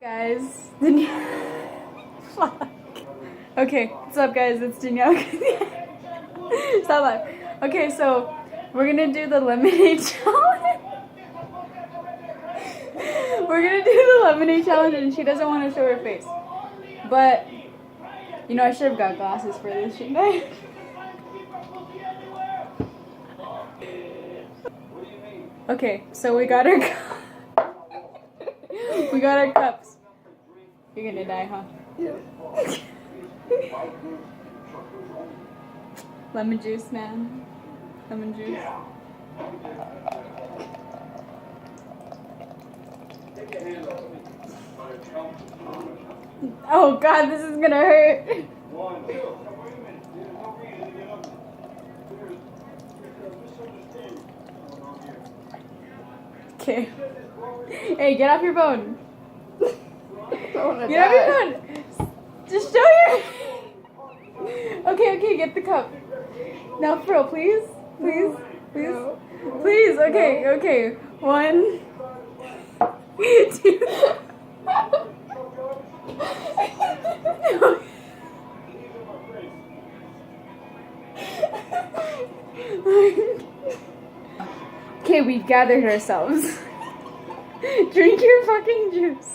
Guys, fuck. Okay, what's up, guys? It's Danielle. Stop that. Okay, so we're gonna do the lemonade challenge. We're gonna do the lemonade challenge, and she doesn't want to show her face. But you know, I should have got glasses for this, shouldn't I? Okay, so we got our we got our cups. You're gonna die, huh? Yeah. Lemon juice, man. Lemon juice. Oh God, this is gonna hurt. Okay. Hey, get off your phone. Get off your phone. Just show your. Okay, get the cup. Now, for real, please. Please. No. Please, okay. 1, 2. Okay, we've gathered ourselves. Drink your fucking juice.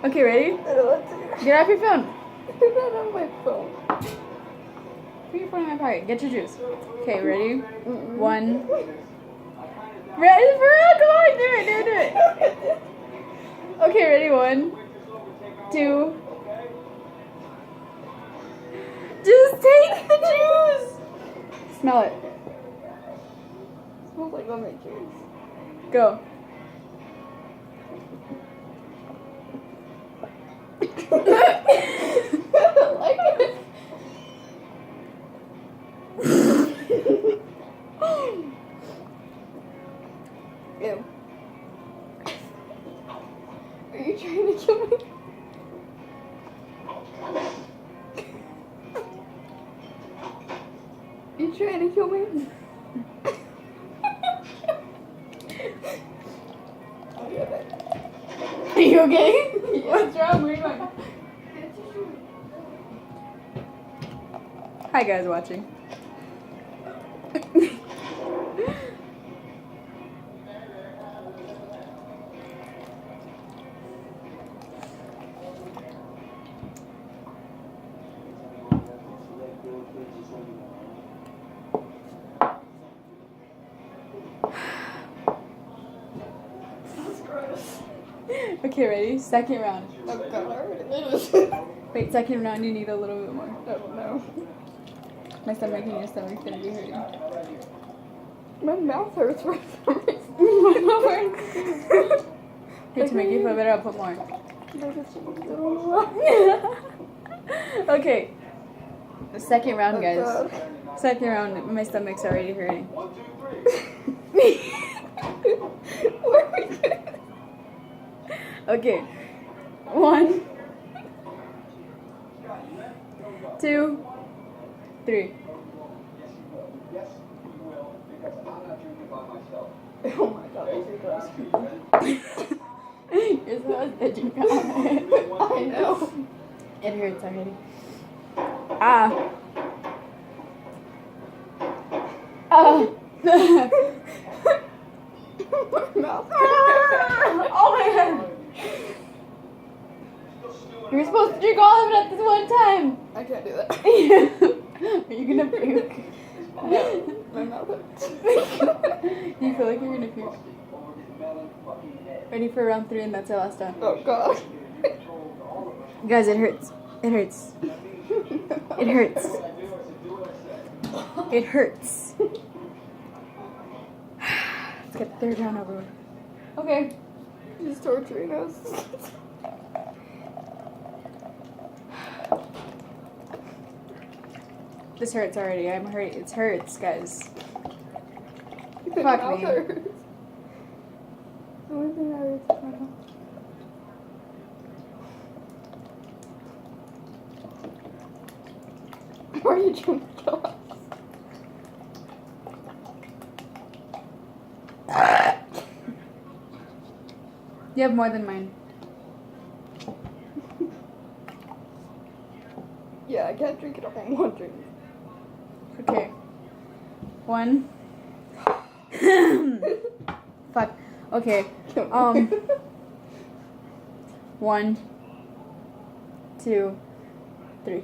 Okay, ready? I don't want to. Get off your phone. Put that on my phone. Put your phone in my pocket. Get your juice. Okay, ready? Mm-mm. 1. Ready? For real? Come on, do it. Okay, ready? 1, 2. Just take the juice. Smell it. Smells like lemon juice. Go. I don't like it. Ew. Are you trying to kill me? You trying to kill me? I'll get it. Are you okay? What's wrong? Where are you going? Hi guys watching. That's gross. Okay, ready? Second round. Oh god, I already did this. Wait, second round you need a little bit more. Oh no. My stomach and your stomach's gonna be hurting. My mouth hurts for some reason. Here, to make you feel better, I'll put more. There's just a little. Okay. The second round, Oh, guys. God. Second round, my stomach's already hurting. Where are we going? Okay. 1, 2, 3. Oh my god, those are gross. You're supposed to drink on it. I know. It hurts already. Ah. My mouth Oh my god. You're supposed to drink all of it at this one time. I can't do that. Are you gonna puke? No, my mouth hurts. Do you feel like you're gonna puke? Ready for round 3, and that's our last time. Oh god. Guys, it hurts. It hurts. It hurts. It hurts. Let's get the third round over with. Okay. He's torturing us. This hurts already. I'm hurt. It hurts, guys. My Fuck mouth me. hurts. The only thing that hurts is my mouth. Why are you trying to kill us? You have more than mine. Yeah, I can't drink it all in one drink. Okay. 1. Fuck. Okay. 1, 2, 3.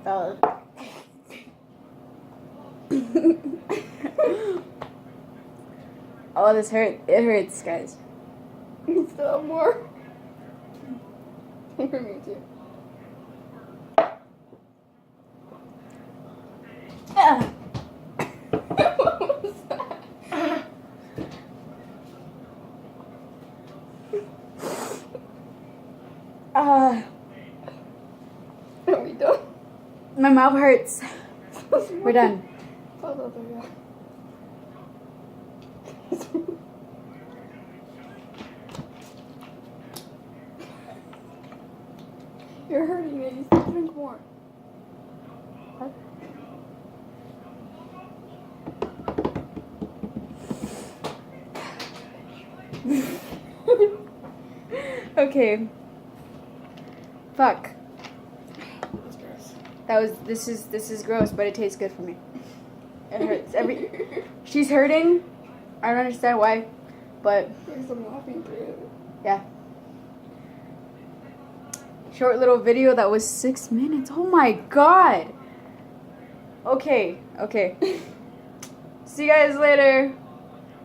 Oh. Oh, this hurt. It hurts, guys. You still have more? For me too. Ah. What was that? Ah. Are we done? My mouth hurts. We're done. Oh, no, yeah. You're hurting me. You still drink more. What? Okay. Fuck. That's gross. This is gross, but it tastes good for me. It hurts. She's hurting. I don't understand why, but Because I'm laughing through it. yeah. Short little video that was 6 minutes. Oh my god. Okay. See you guys later.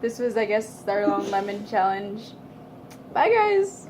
This was, I guess, our long lemon challenge. Bye, guys.